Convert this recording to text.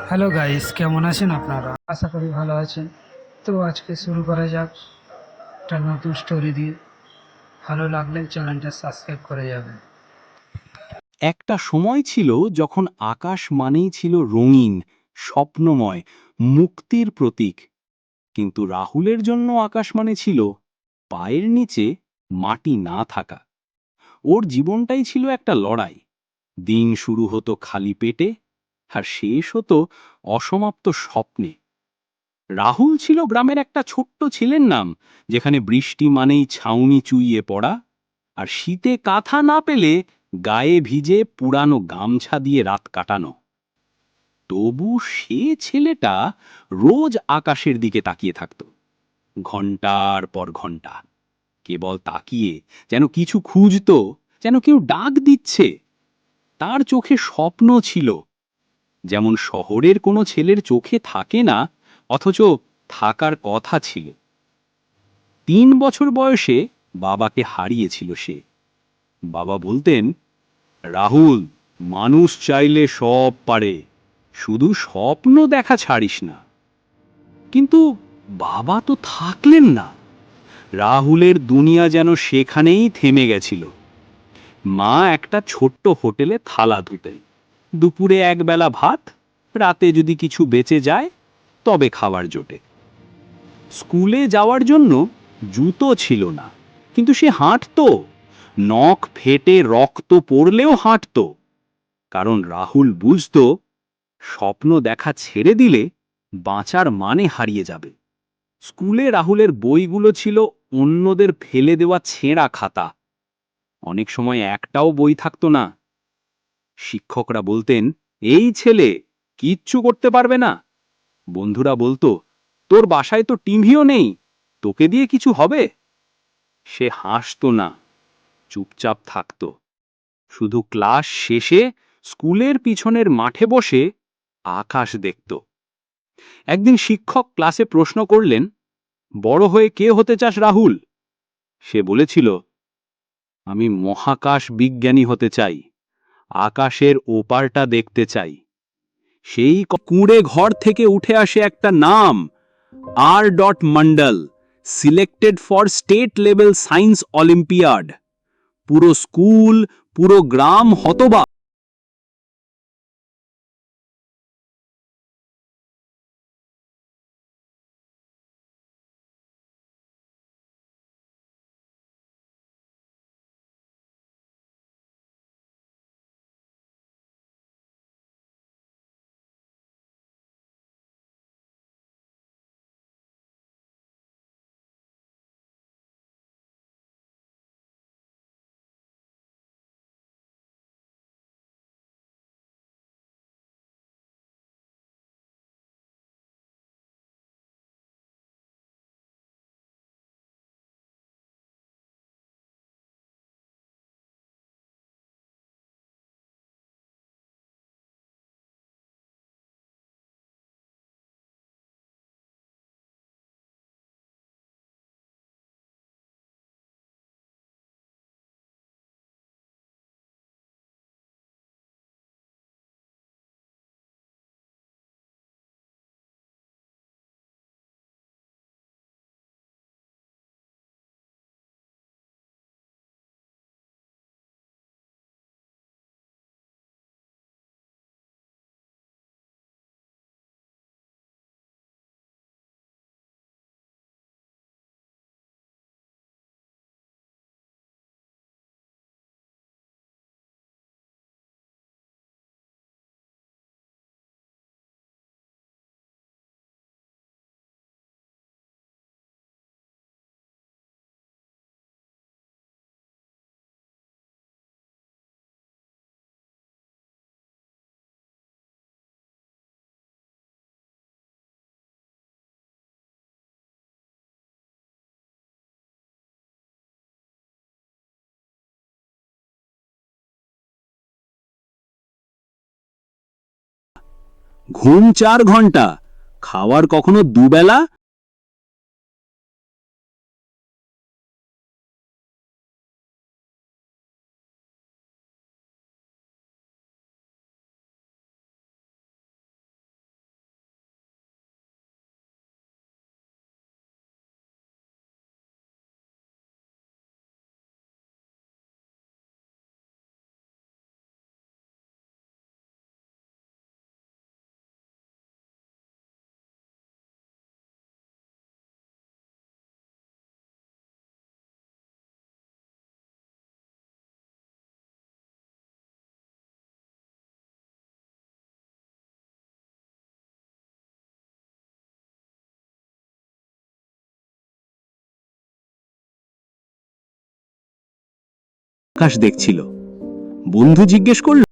Hello guys, কেমন আছেন আপনারা? আশা করি ভালো আছেন। তো আজকে শুরু করা যাক একটা নতুন স্টোরি দিয়ে। ভালো লাগলে চ্যানেলটা সাবস্ক্রাইব করে যাবেন। একটা সময় ছিল যখন আকাশ মানেই ছিল রঙিন, স্বপ্নময়, মুক্তির প্রতীক। কিন্তু রাহুলের জন্য আকাশ মানে ছিল পায়ের নিচে মাটি না থাকা। ওর জীবনটাই ছিল একটা লড়াই। দিন শুরু হতো খালি পেটে, আর শেষ হতো অসমাপ্ত স্বপ্নে। রাহুল ছিল গ্রামের একটা ছোট্ট ছেলের নাম, যেখানে বৃষ্টি মানেই ছাউনি চুইয়ে পড়া, আর শীতে কাঁথা না পেলে গায়ে ভিজে পুরানো গামছা দিয়ে রাত কাটানো। তবু সে ছেলেটা রোজ আকাশের দিকে তাকিয়ে থাকত, ঘন্টার পর ঘন্টা, কেবল তাকিয়ে, যেন কিছু খুঁজতো, যেন কেউ ডাক দিচ্ছে। তার চোখে স্বপ্ন ছিল, যেমন শহরের কোনো ছেলের চোখে থাকে না, অথচ থাকার কথা ছিল। ৩ বছর বয়সে বাবাকে হারিয়েছিল সে। বাবা বলতেন, রাহুল, মানুষ চাইলে সব পারে, শুধু স্বপ্ন দেখা ছাড়িস না। কিন্তু বাবা তো থাকলেন না। রাহুলের দুনিয়া যেন সেখানেই থেমে গেছিল। মা একটা ছোট্ট হোটেলে থালা ধুতেন, দুপুরে একবেলা ভাত, রাতে যদি কিছু বেঁচে যায় তবে খাবার জোটে। স্কুলে যাওয়ার জন্য জুতো ছিল না, কিন্তু সে হাঁটতো, নখ ফেটে রক্ত পড়লেও হাঁটতো। কারণ রাহুল বুঝতো, স্বপ্ন দেখা ছেড়ে দিলে বাঁচার মানে হারিয়ে যাবে। স্কুলে রাহুলের বইগুলো ছিল অন্যদের ফেলে দেওয়া ছেঁড়া খাতা। অনেক সময় একটাও বই থাকতো না। শিক্ষকরা বলতেন, এই ছেলে কিচ্ছু করতে পারবে না। বন্ধুরা বলতো, তোর বাসায় তো টিভিও নেই, তোকে দিয়ে কিছু হবে? সে হাসতো না, চুপচাপ থাকতো। শুধু ক্লাস শেষে স্কুলের পিছনের মাঠে বসে আকাশ দেখত। একদিন শিক্ষক ক্লাসে প্রশ্ন করলেন, বড় হয়ে কে হতে চাস রাহুল? সে বলেছিল, আমি মহাকাশ বিজ্ঞানী হতে চাই, আকাশের ওপারটা দেখতে চাই। সেই কুঁড়ে ঘর থেকে উঠে আসে একটা নাম, R. Mondal, selected for state level science olympiad. পুরো স্কুল, পুরো গ্রাম হতবাক। ঘুম 4 ঘন্টা, খাওয়ার কখনো দুবেলা, আকাশ দেখছিল। বন্ধু জিজ্ঞেস করল,